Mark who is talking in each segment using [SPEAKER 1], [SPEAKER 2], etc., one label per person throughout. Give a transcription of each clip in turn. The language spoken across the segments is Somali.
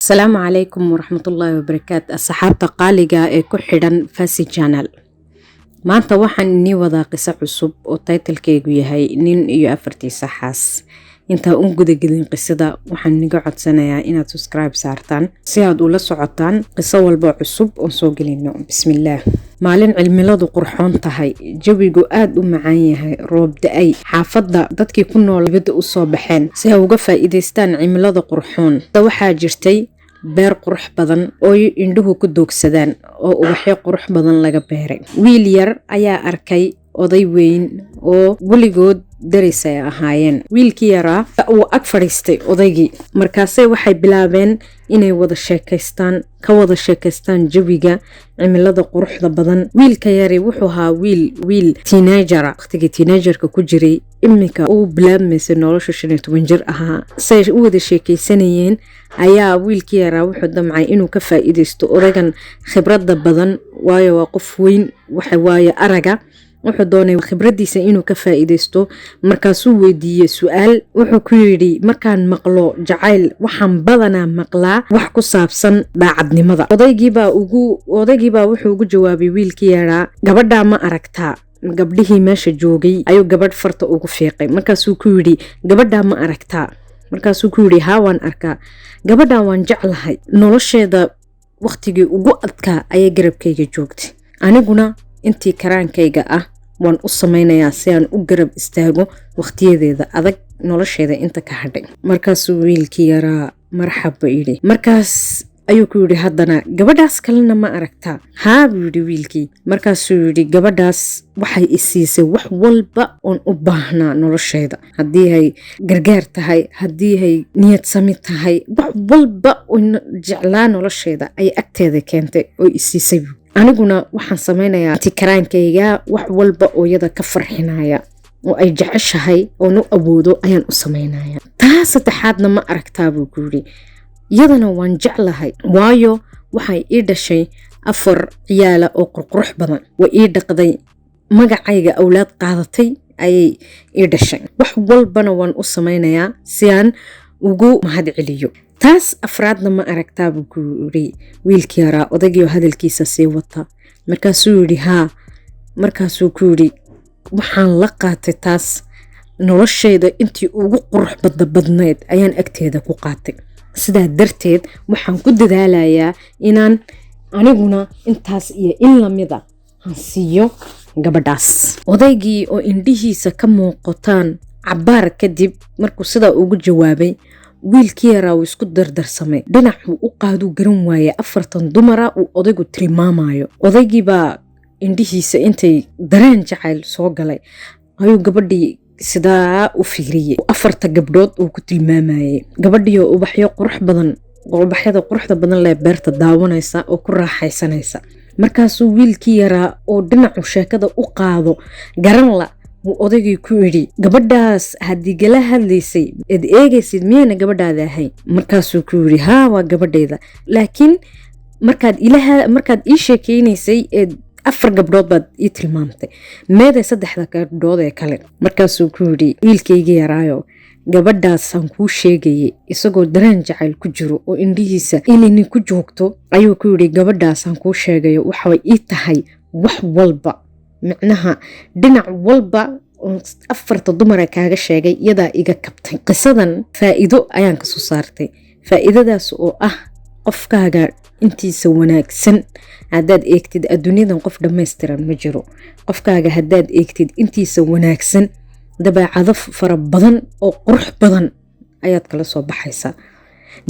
[SPEAKER 1] السلام عليكم ورحمة الله وبركاته أصحابتا qaaliga ee ku xidhan Fasi Channel maanta waxaan inii wadaa qiso cusub oo title-keegu yahay nin iyo afartiisa xaas inta uun gudagelin qisada waxaan niga codsanayaa inaad subscribe saartaan si aad ula socotaan qiso walba cusub oo soo gelino bismillaah maalin cilmiladu qurxoon tahay jawigu aad u macaan yahay roob da'ay xaafadda dadkii ku nool dibadda u soo baxeen si ay uga faa'iideystaan cimilada qurxoon waxaa jirtay beer qurux badan oo indhuhu ku doogsadaan oo ubaxyo qurux badan laga beeray wiil yar ayaa arkay oday weyn oo weligood daris ay ahaayeen wiilkii yaraa uu ag fadhiistay odaygii markaasay waxay bilaabeen inay wada sheekaystaan jawiga cimilada quruxda badan wiilka yari wuxuu ahaa wiil teenager waqtigii teenagerka ku jiray imika uu bilaabmaysay nolosha 15 jir ahaa say u wada sheekaysanayeen ayaa wiilkii yaraa wuxuu damcay inuu ka faa'iideysto odaygan khibradda badan waayo waa qof weyn waxa waaye araga wuxuu doonay khibradiisa inuu ka faa'iideysto markaasuu weydiiyay su'aal wuxuu ku yiri markaan maqlo jacayl waxaan badanaa maqlaa wax ku saabsan daacadnimada odaygii baa wuxuu ugu jawaabay wiilkii yaraa gabadha ma aragtaa gabdhihii meesha joogay ayuu gabadh farta ugu fiiqay markaasuu ku yiri gabadha ma aragtaa markaasuu ku yiri haa waan arkaa gabadha waan jeclahay nolosheeda waqtigii ugu adkaa ayay garabkayga joogtay aniguna intii karaankayga ah waan u samaynayaa si aan u garab istaago waqtiyadeeda adag nolosheeda inta ka hadhay markaasuu wiilkii yaraa marxaba yidhi markaas ayuu ku yidhi haddana gabadhaas kalena ma aragtaa haa buu yidhi wiilkii markaasuu yidhi gabadhaas waxay i siisay wax walba oon u baahnaa nolosheeda haddii ay gargaar tahay haddii ay niyad sami tahay wax walba oo jeclaa nolosheeda ay agteeda keentay oo i siisay aniguna waxaan samaynayaa tikaraankayga wax walba oo iyada ka farxinaya oo ay jeceshahay oo nu awoodo ayaan u samaynayaa taa saddexaadna ma aragtaa buu ku yidhi iyadana waan jeclahay waayo waxay ii dhashay 4 ciyaala oo qurqurux badan way ii dhaqday magacayga awlaad qaadatay ayay ii dhashay wax walbana waan u samaynayaa si aan ugu mahad celiyo taas afraadna ma aragtaa buu ku yiri wiilkii yaraa odaygii hadalkiisa sii wata markaasuu yiri haa markaasuu ku yiri waxaan la qaatay taas nolosheeda intii ugu qurux badnayd ayaan agteeda ku qaatay sidaa darteed waxaan ku dadaalayaa inaan aniguna intaas iyo in lamida aan siiyo gabadhaas odaygii oo indhihiisa ka muuqataan cabaar kadib markuu sidaa ugu jawaabay wiilkii yaraa uu isku dardarsamay dhinacuu u qaadu garan waaye 40 dumara uu odaygu tilmaamayo odaygii baa indhihiisa intay dareen jacayl soo galay ayuu gabadhii sidaa u fiiriyay 4 gabdhood uu ku tilmaamayay gabadhii oo ubaxyada quruxda badan leh beerta daawanaysa oo ku raaxaysanaysa markaasuu wiilkii yaraa oo dhinacu sheekada u qaado garan la odaygii ku yidhi gabadhaas haddii gala hadlaysay eed eegaysid miyayna gabadhaada ahayn markaasuu ku yidhi haa waa gabadhayda laakiin markaad ii sheekaynaysay eed 4 gabdhood baad ii tilmaamtay meeday 3 gabdhood ee kale markaasuu ku yidhi wiilkaygii yaraayo gabadhaasaan kuu sheegayay isagoo dareen jacayl ku jiro oo indhihiisa ilini ku joogto ayuu ku yidhi gabadhaasaan kuu sheegayo waxay ii tahay wax walba micnaha dhinac walba 4 dumara kaaga sheegay iyadaa iga kabtay qisadan faa'iido ayaan ka soo saartay faa'iidadaas oo ah qofkaaga intiisa wanaagsan haddaad eegtid adduunyadan qof dhammaystiran ma jiro qofkaaga haddaad eegtid intiisa wanaagsan dabeecado fara badan oo qurux badan ayaad kala soo baxaysaa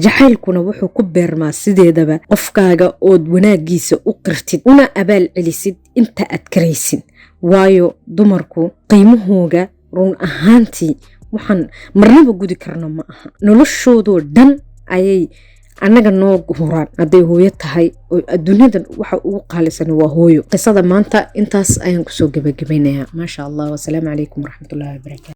[SPEAKER 1] jacaylkuna wuxuu ku beermaa sideedaba qofkaaga ood wanaagiisa u qirtid una abaal celisid inta aad karaysid waayo dumarku qiimahooga run ahaantii waxaan marnaba gudi karno ma aha noloshoodoo dhan ayay annaga noo huraan hadday hooyo tahay oo adduunyadan waxa ugu qaalisan waa hooyo qisada maanta intaas ayaan kusoo gabagabaynayaa maasha allah wasalaamu calaykum waraxmatullaahi wabarakaatu